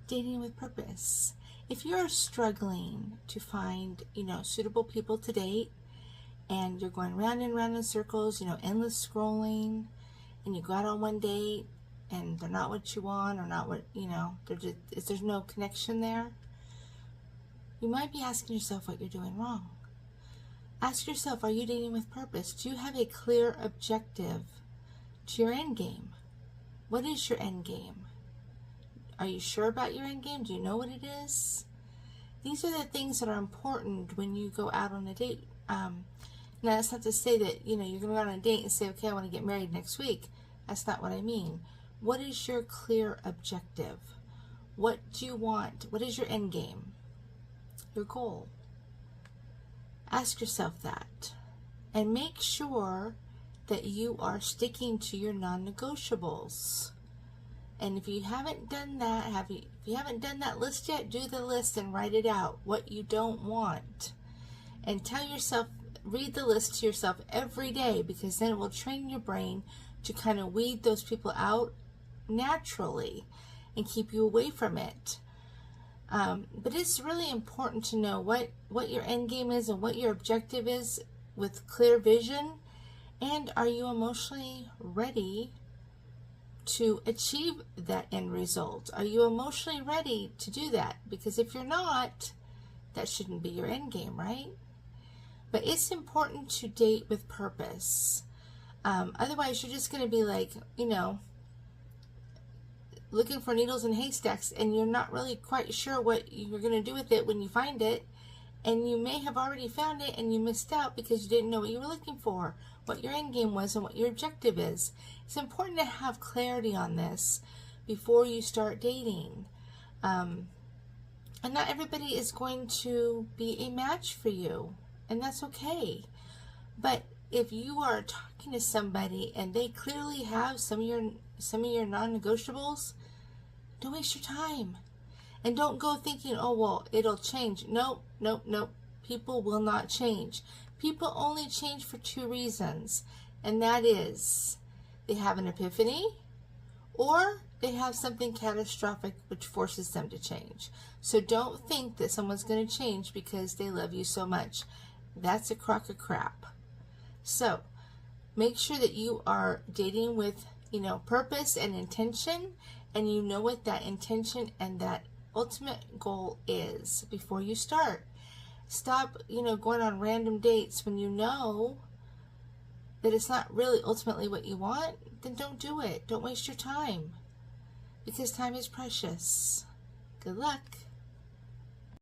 Dating with purpose. If you're struggling to find, suitable people to date, and you're going round and round in circles, endless scrolling, and you go out on one date and they're not what you want, or not what, there's no connection there, you might be asking yourself what you're doing wrong. Ask yourself, are you dating with purpose? Do you have a clear objective to your end game? What is your end game? Are you sure about your end game? Do you know what it is? These are the things that are important when you go out on a date. Now, that's not to say that, you're going to go out on a date and say, okay, I want to get married next week. That's not what I mean. What is your clear objective? What do you want? What is your end game? Your goal? Ask yourself that. And make sure that you are sticking to your non-negotiables. And if you haven't done that, if you haven't done that list yet, do the list and write it out, what you don't want. And tell yourself, read the list to yourself every day, because then it will train your brain to kind of weed those people out naturally and keep you away from it. But it's really important to know what your end game is and what your objective is with clear vision. And are you emotionally ready to achieve that end result? Are you emotionally ready to do that? Because if you're not, that shouldn't be your end game, right? But it's important to date with purpose. Otherwise, you're just going to be like, looking for needles in haystacks, and you're not really quite sure what you're going to do with it when you find it. And you may have already found it and you missed out because you didn't know what you were looking for, what your end game was, and what your objective is. It's important to have clarity on this before you start dating. And not everybody is going to be a match for you, and that's okay. But if you are talking to somebody and they clearly have some of your non-negotiables, don't waste your time. And don't go thinking, oh, well, it'll change. Nope. People will not change. People only change for two reasons. And that is, they have an epiphany, or they have something catastrophic which forces them to change. So don't think that someone's going to change because they love you so much. That's a crock of crap. So make sure that you are dating with, purpose and intention, and you know what that intention and that ultimate goal is before you start. Stop, going on random dates when you know that it's not really ultimately what you want. Then don't do it. Don't waste your time, because time is precious. Good luck.